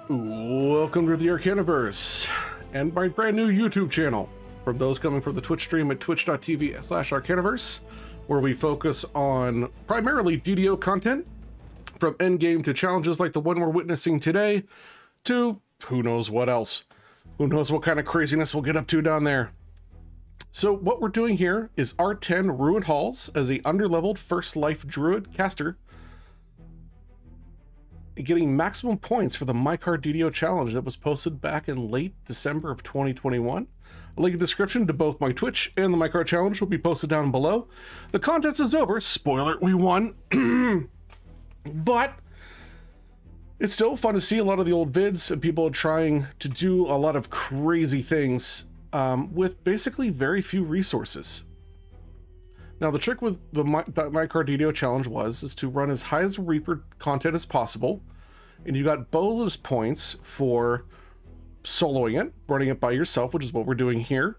Welcome to the Arcanaverse and my brand new YouTube channel. From those coming from the Twitch stream at twitch.tv/Arcanaverse, where we focus on primarily DDO content, from endgame to challenges like the one we're witnessing today, to who knows what else. Who knows what kind of craziness we'll get up to down there. So what we're doing here is R10 Ruined Halls as a underleveled first life druid caster, getting maximum points for the My Card DDO challenge that was posted back in late December of 2021. A link in the description to both my Twitch and the My Card challenge will be posted down below. The contest is over. Spoiler, we won. But it's still fun to see a lot of the old vids and people trying to do a lot of crazy things with basically very few resources. Now, the trick with the My Card DDO challenge is to run as high as Reaper content as possible, and you got bonus points for soloing it, running it by yourself, which is what we're doing here,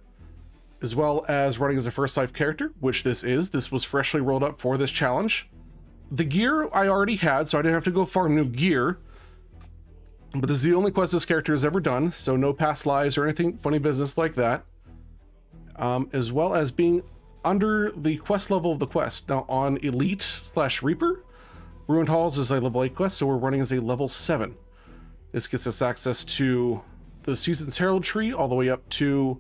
as well as running as a first life character, which this is. This was freshly rolled up for this challenge. The gear I already had, so I didn't have to go farm new gear, but this is the only quest this character has ever done, so no past lives or anything funny business like that, as well as being under the quest level of the quest. Now on Elite/Reaper, Ruined Halls is a level 8 quest, so we're running as a level 7. This gets us access to the Season's Herald tree all the way up to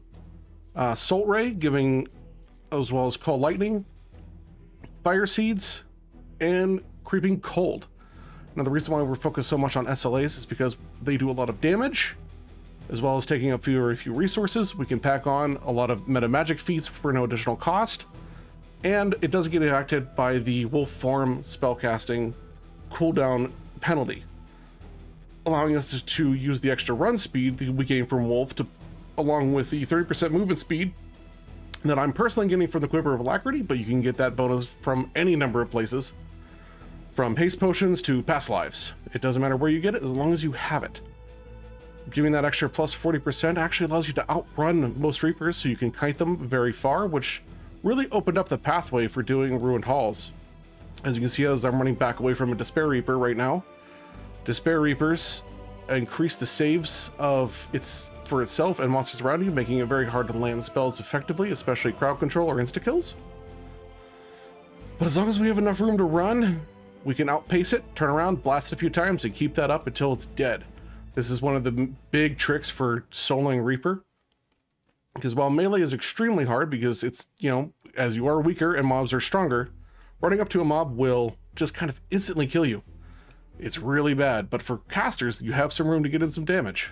Salt Ray, giving, as well as Call Lightning, Fire Seeds, and Creeping Cold. Now the reason why we're focused so much on SLAs is because they do a lot of damage, as well as taking up very few resources. We can pack on a lot of meta magic feats for no additional cost, and it doesn't get impacted by the Wolf Form spellcasting cooldown penalty, allowing us to use the extra run speed that we gain from Wolf, along with the 30% movement speed that I'm personally getting from the Quiver of Alacrity, but you can get that bonus from any number of places, from haste potions to past lives. It doesn't matter where you get it, as long as you have it. Giving that extra plus 40% actually allows you to outrun most Reapers, so you can kite them very far, which really opened up the pathway for doing Ruined Halls. As you can see, as I'm running back away from a Despair Reaper right now, Despair Reapers increase the saves for itself and monsters around you, making it very hard to land spells effectively, especially crowd control or insta-kills. But as long as we have enough room to run, we can outpace it, turn around, blast it a few times, and keep that up until it's dead. This is one of the big tricks for soloing Reaper, because while melee is extremely hard because it's, you know, as you are weaker and mobs are stronger, running up to a mob will just kind of instantly kill you. It's really bad, but for casters, you have some room to get in some damage.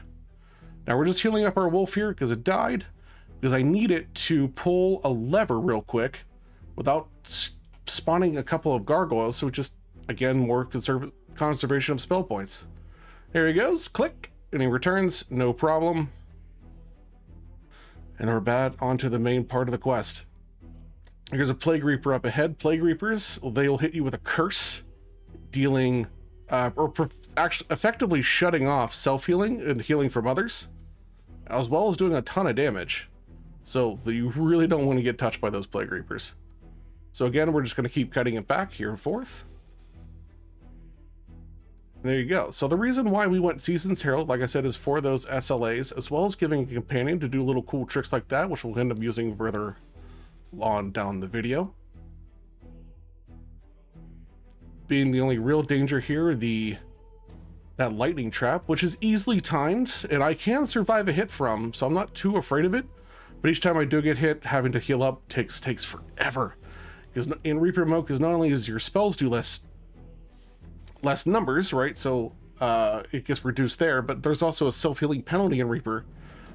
Now we're just healing up our wolf here because it died, because I need it to pull a lever real quick without spawning a couple of gargoyles, so just, again, more conservation of spell points. There he goes, click, and he returns, no problem. And we're back onto the main part of the quest. Here's a Plague Reaper up ahead. Plague Reapers, they'll hit you with a curse, dealing, actually effectively shutting off self-healing and healing from others, as well as doing a ton of damage. So you really don't want to get touched by those Plague Reapers. So again, we're just going to keep cutting it back here and forth. There you go. So the reason why we went Season's Herald, like I said, is for those SLAs, as well as giving a companion to do little cool tricks like that, which we'll end up using further on down the video. Being the only real danger here, that lightning trap, which is easily timed, and I can survive a hit from, so I'm not too afraid of it. But each time I do get hit, having to heal up takes forever. Because in Reaper mode, because not only does your spells do less numbers, right, so it gets reduced there, but there's also a self-healing penalty in Reaper,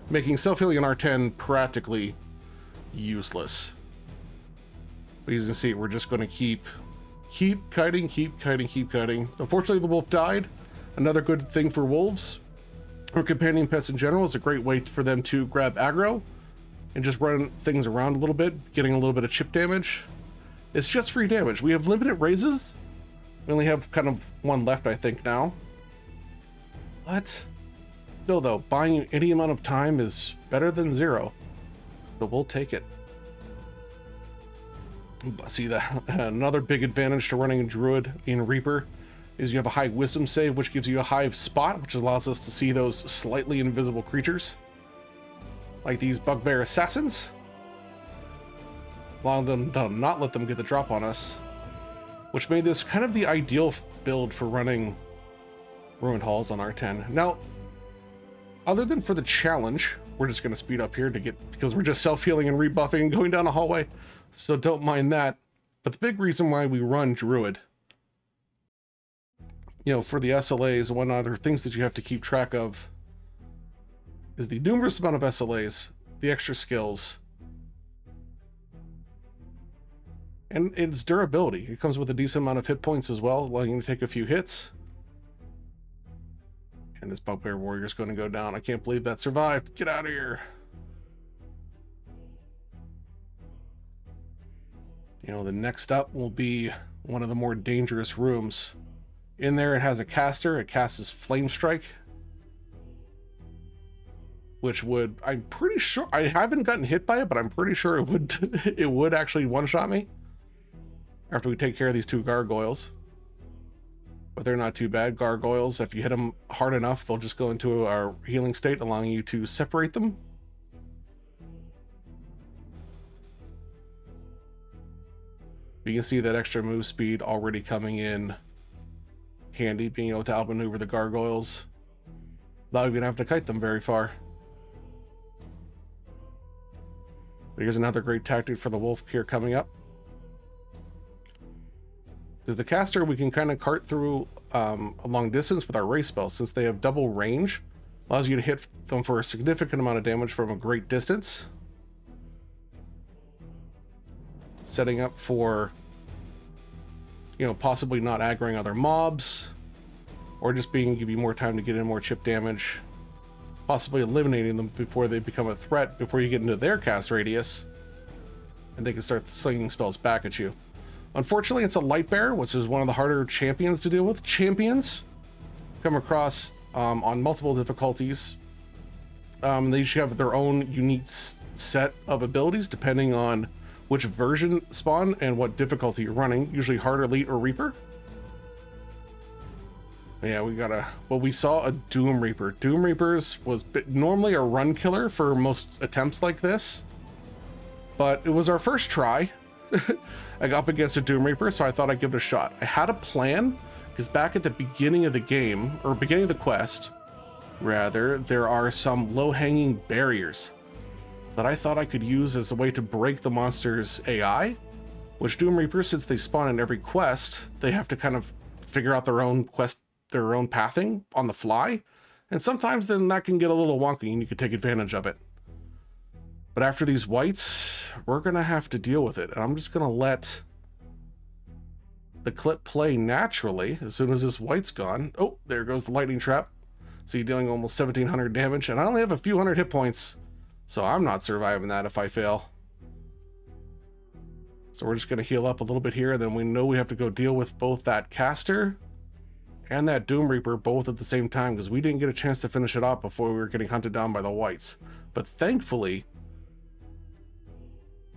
making self-healing in R10 practically useless. But as you can see, we're just going to keep kiting. Unfortunately, the wolf died. Another good thing for wolves, or companion pets in general, is a great way for them to grab aggro and just run things around a little bit, getting a little bit of chip damage. It's just free damage. We have limited raises. We only have kind of one left, I think, now. But still, though, buying you any amount of time is better than zero. But we'll take it. See that another big advantage to running a druid in Reaper is you have a high wisdom save, which gives you a high spot, which allows us to see those slightly invisible creatures, like these bugbear assassins, allowing them to not let them get the drop on us, which made this kind of the ideal build for running Ruined Halls on R10. Now, other than for the challenge, we're just going to speed up here because we're just self-healing and rebuffing and going down a hallway, so don't mind that. But the big reason why we run Druid, you know, for the SLAs and whatnot, or things that you have to keep track of, is the numerous amount of SLAs, the extra skills, and its durability. It comes with a decent amount of hit points as well, allowing you to take a few hits. And this bugbear warrior is going to go down. I can't believe that survived. Get out of here. You know, the next up will be one of the more dangerous rooms. In there, it has a caster. It casts Flame Strike, which would, I'm pretty sure, I haven't gotten hit by it, but I'm pretty sure it would, it would actually one-shot me after we take care of these two gargoyles. But they're not too bad. Gargoyles, if you hit them hard enough, they'll just go into our healing state, allowing you to separate them. You can see that extra move speed already coming in handy, being able to outmaneuver the gargoyles without even having to kite them very far. But here's another great tactic for the wolf here coming up. Because the caster, we can kind of cart through a long distance with our ray spells, since they have double range. Allows you to hit them for a significant amount of damage from a great distance. Setting up for, you know, possibly not aggroing other mobs, or just give you more time to get in more chip damage, possibly eliminating them before they become a threat, before you get into their cast radius, and they can start slinging spells back at you. Unfortunately, it's a light bearer, which is one of the harder champions to deal with. Champions come across on multiple difficulties. They usually have their own unique set of abilities depending on which version spawn and what difficulty you're running. Usually hard, elite, or reaper. Yeah, we saw a Doom Reaper. Doom Reapers was normally a run killer for most attempts like this, but it was our first try. I got up against a Doom Reaper, so I thought I'd give it a shot. I had a plan, because back at the beginning of the game, or beginning of the quest, rather, there are some low-hanging barriers that I thought I could use as a way to break the monster's AI, which Doom Reapers, since they spawn in every quest, they have to kind of figure out their own pathing on the fly, and sometimes then that can get a little wonky and you can take advantage of it. But after these whites, we're gonna have to deal with it, and I'm just gonna let the clip play naturally as soon as this white's gone. Oh, there goes the lightning trap. So you're dealing almost 1700 damage, and I only have a few hundred hit points, so I'm not surviving that if I fail. So we're just gonna heal up a little bit here, and then we know we have to go deal with both that caster and that Doom Reaper both at the same time, because we didn't get a chance to finish it off before we were getting hunted down by the whites. But thankfully,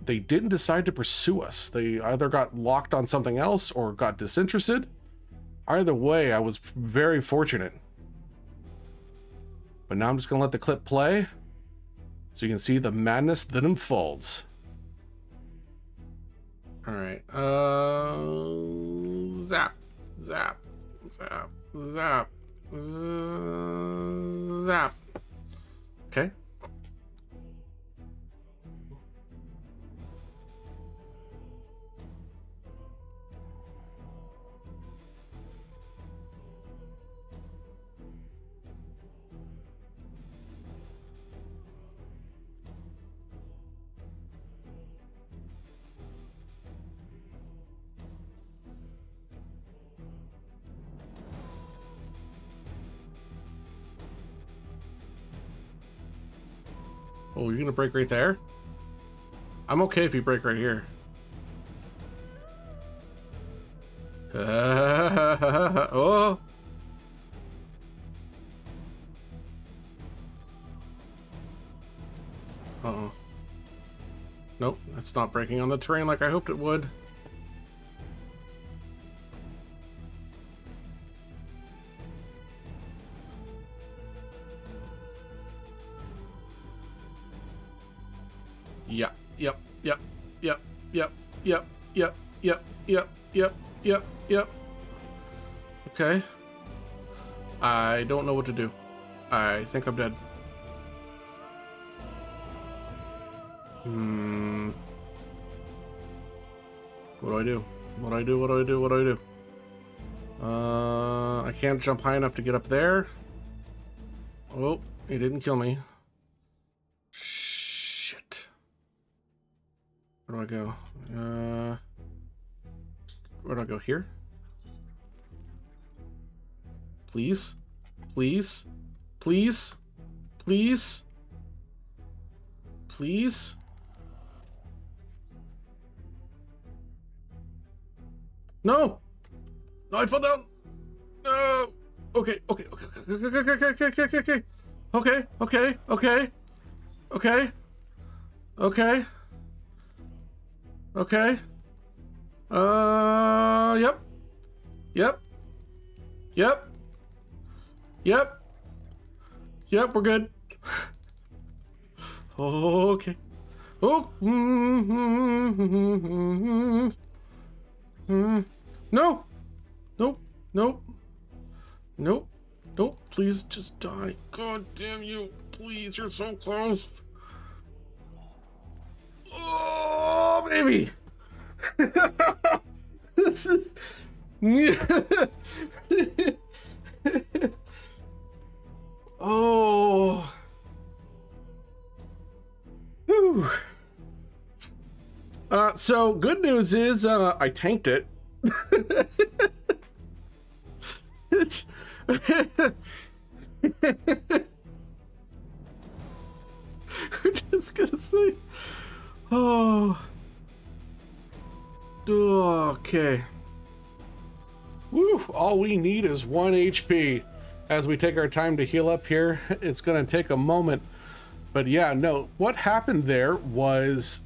they didn't decide to pursue us. They either got locked on something else or got disinterested. Either way, I was very fortunate. But now I'm just gonna let the clip play so you can see the madness that unfolds. All right, zap, zap, zap, zap, zap. Okay. Oh, you're gonna break right there? I'm okay if you break right here. Oh! Uh-oh. Nope, that's not breaking on the terrain like I hoped it would. Yeah. Yep. Yep. Yep. Yep. Yep. Yep. Yep. Yep. Yep. Yep. Yep. Okay. I don't know what to do. I think I'm dead. What do I do? What do I do? What do I do? What do I do? I can't jump high enough to get up there. Oh, he didn't kill me. Shit. Where do I go? Where do I go? Here? Please? Please? Please? Please? Please? No! No, I fell down! No! Okay, okay, okay, okay, okay, okay, okay, okay, okay, okay, okay, okay, okay, okay, okay, yep, yep, yep, yep, yep, we're good. Okay. Oh, no, nope, nope, nope, nope, please just die. God damn you, please, you're so close. Oh, baby. This is... Oh. Whew. So good news is I tanked it. It's we're just gonna say, oh, okay. Woo, all we need is 1 HP. As we take our time to heal up here, it's gonna take a moment. But yeah, no, what happened there was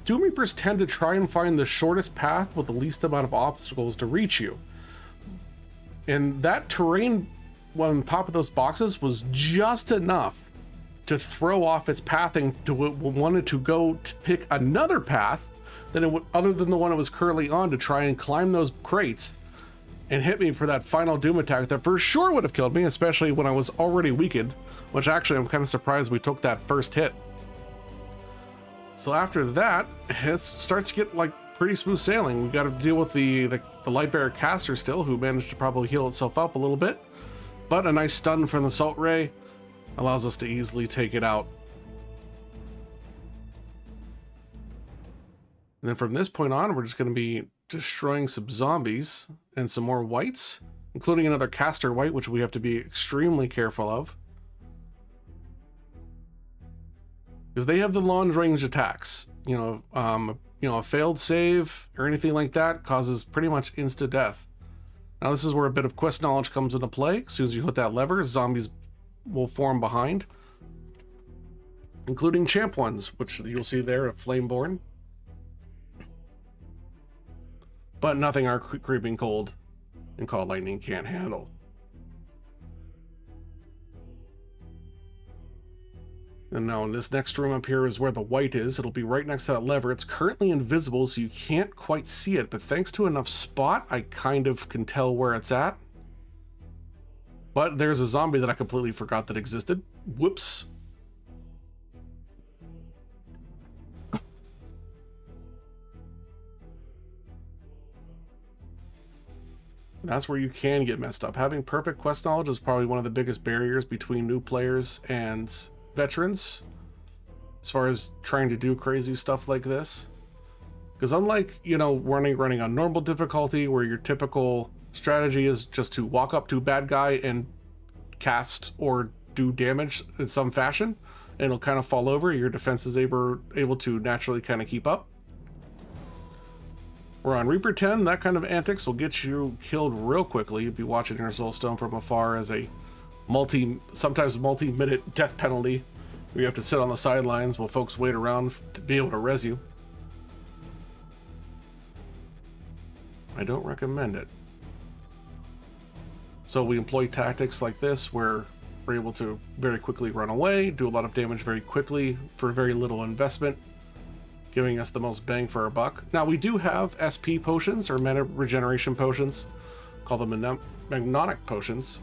Doom Reapers tend to try and find the shortest path with the least amount of obstacles to reach you. And that terrain on top of those boxes was just enough to throw off its pathing to wanted to go to pick another path than it would, other than the one it was currently on, to try and climb those crates and hit me for that final Doom attack that for sure would have killed me, especially when I was already weakened, which actually I'm kind of surprised we took that first hit. So after that, it starts to get like pretty smooth sailing. We got to deal with the Lightbearer caster still, who managed to probably heal itself up a little bit, but a nice stun from the Salt Ray allows us to easily take it out. And then from this point on, we're just going to be destroying some zombies and some more whites, including another caster white, which we have to be extremely careful of, because they have the long range attacks. You know, a failed save or anything like that causes pretty much insta death. Now this is where a bit of quest knowledge comes into play. As soon as you hit that lever, zombies will form behind, including champ ones, which you'll see there, a Flameborn. But nothing our Creeping Cold and Call Lightning can't handle. And now in this next room up here is where the white is. It'll be right next to that lever. It's currently invisible, so you can't quite see it, but thanks to enough spot, I kind of can tell where it's at. But there's a zombie that I completely forgot that existed. Whoops. That's where you can get messed up. Having perfect quest knowledge is probably one of the biggest barriers between new players and veterans, as far as trying to do crazy stuff like this. Because unlike, you know, running on normal difficulty, where your typical strategy is just to walk up to a bad guy and cast or do damage in some fashion, and it'll kind of fall over, your defense is able to naturally kind of keep up. Where on Reaper 10, that kind of antics will get you killed real quickly. You'd be watching your Soulstone from afar as a sometimes multi-minute death penalty, where you have to sit on the sidelines while folks wait around to be able to res you. I don't recommend it. So we employ tactics like this, where we're able to very quickly run away, do a lot of damage very quickly for very little investment, giving us the most bang for our buck. Now, we do have SP potions, or mana regeneration potions, called the Magnetic potions.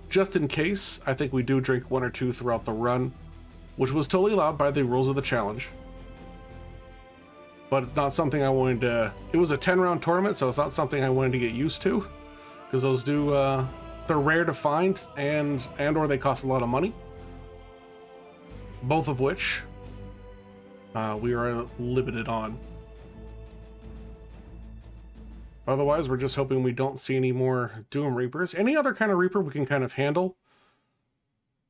Just in case, I think we do drink 1 or 2 throughout the run, which was totally allowed by the rules of the challenge. But it's not something I wanted to... It was a 10-round tournament, so it's not something I wanted to get used to, because those do... they're rare to find, and or they cost a lot of money. Both of which we are limited on. Otherwise, we're just hoping we don't see any more Doom Reapers. Any other kind of Reaper we can kind of handle.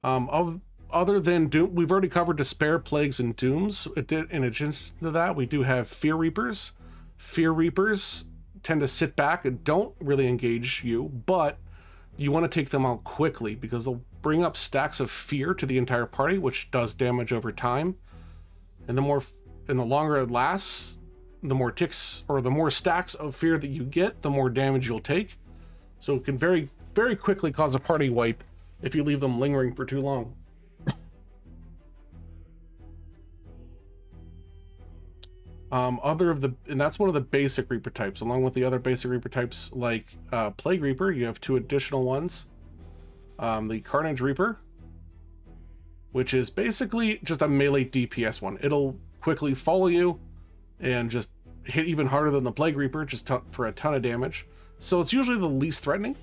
Other than Doom, we've already covered Despair, Plagues, and Dooms. In addition to that, we do have Fear Reapers. Fear Reapers tend to sit back and don't really engage you, but you want to take them out quickly because they'll bring up stacks of fear to the entire party, which does damage over time. And the longer it lasts, the more ticks or the more stacks of fear that you get, the more damage you'll take. So it can very, very quickly cause a party wipe if you leave them lingering for too long. And that's one of the basic Reaper types. Along with the other basic Reaper types like Plague Reaper, you have 2 additional ones. The Carnage Reaper, which is basically just a melee DPS one. It'll quickly follow you and just hit even harder than the Plague Reaper, just for a ton of damage. So it's usually the least threatening.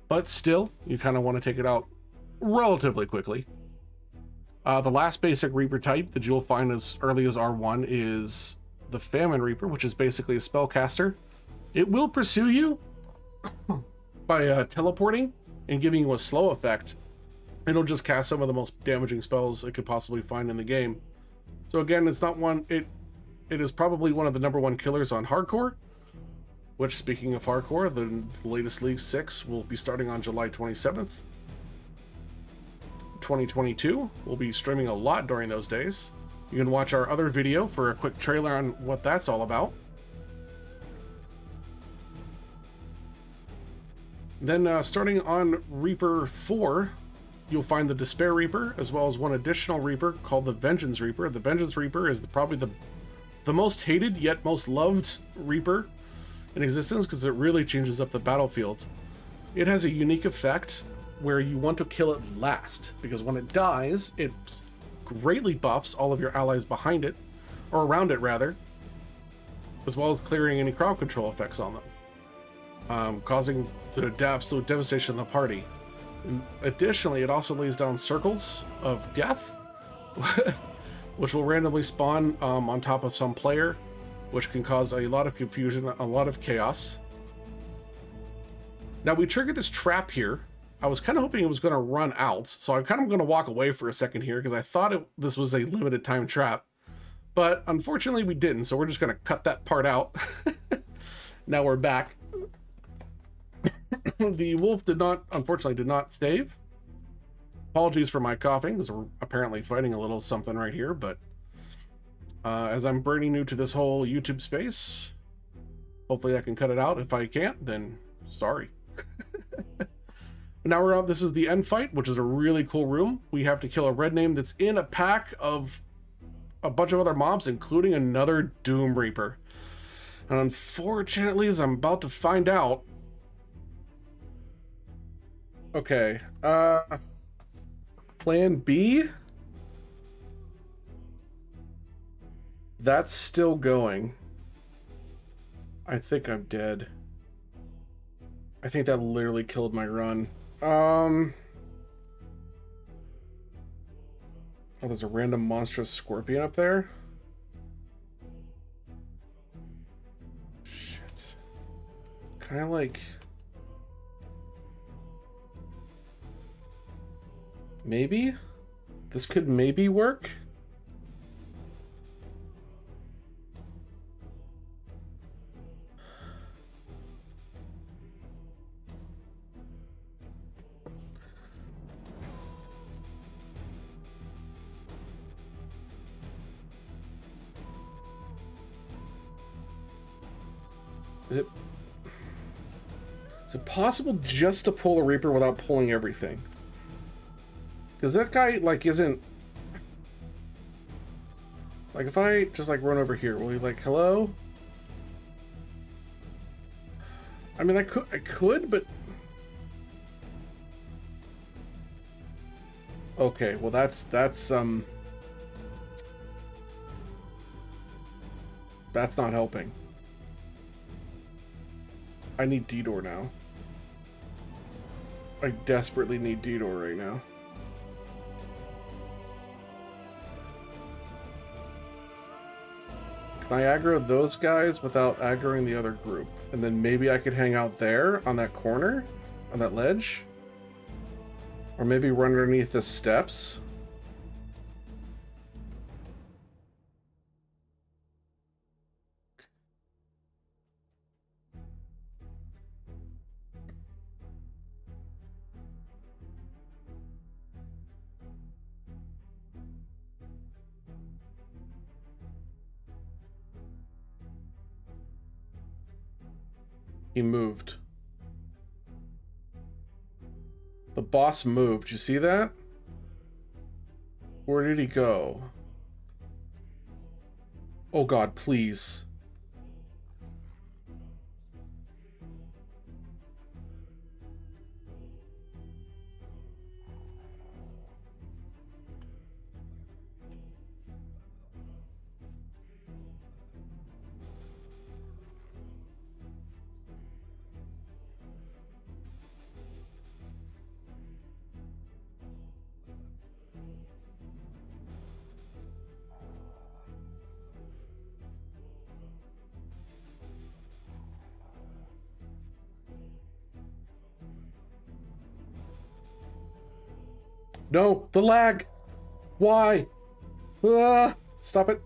But still, you kind of want to take it out relatively quickly. The last basic Reaper type that you'll find as early as R1 is the Famine Reaper, which is basically a spellcaster. It will pursue you by teleporting and giving you a slow effect. It'll just cast some of the most damaging spells it could possibly find in the game. So again, it's not one... It is probably one of the #1 killers on Hardcore, which, speaking of Hardcore, the latest League 6 will be starting on July 27th. 2022. We'll be streaming a lot during those days. You can watch our other video for a quick trailer on what that's all about. Then starting on Reaper 4, you'll find the Despair Reaper, as well as one additional Reaper called the Vengeance Reaper. The Vengeance Reaper is probably the most hated yet most loved Reaper in existence because it really changes up the battlefield. It has a unique effect where you want to kill it last, because when it dies, it greatly buffs all of your allies behind it, or around it rather, as well as clearing any crowd control effects on them, causing the absolute devastation of the party. And additionally, it also lays down circles of death, which will randomly spawn on top of some player, which can cause a lot of confusion, a lot of chaos. Now, we triggered this trap here. I was kind of hoping it was going to run out, so I'm kind of going to walk away for a second here because I thought this was a limited time trap, but unfortunately we didn't, so we're just going to cut that part out. Now we're back. The wolf unfortunately did not save. Apologies for my coughing, because we're apparently fighting a little something right here, but as I'm brand new to this whole YouTube space, hopefully I can cut it out. If I can't, then sorry. Now we're on, this is the end fight, which is a really cool room. We have to kill a red name that's in a pack of a bunch of other mobs, including another Doom Reaper. And unfortunately, as I'm about to find out... Okay, Plan B? That's still going. I think I'm dead. I think that literally killed my run. Oh, there's a random monstrous scorpion up there. Shit. Can I, like... Maybe? This could maybe work? Is it possible just to pull a Reaper without pulling everything? Because that guy, like, isn't... Like, if I just, like, run over here, will he, like, hello? I mean, I could, but... Okay, well, that's not helping. I need D-Door now. I desperately need D-Door right now. Can I aggro those guys without aggroing the other group? And then maybe I could hang out there on that corner, on that ledge? Or maybe run underneath the steps? He moved. The boss moved. You see that? Where did he go? Oh God, please. No, the lag. Why? Ah, stop it.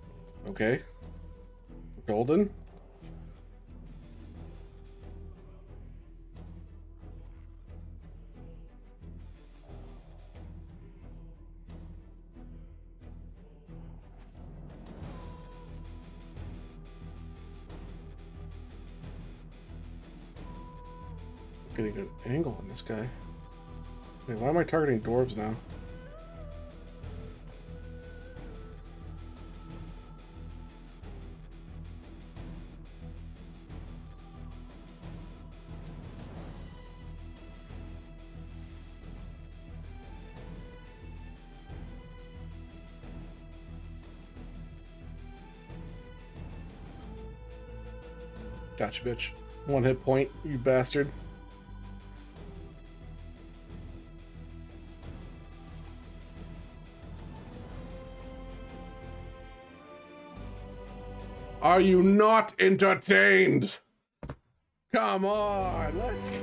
Okay. Golden. Getting a good angle on this guy. Wait, why am I targeting dwarves now? Gotcha, bitch. 1 hit point, you bastard. Are you not entertained? Come on, let's go.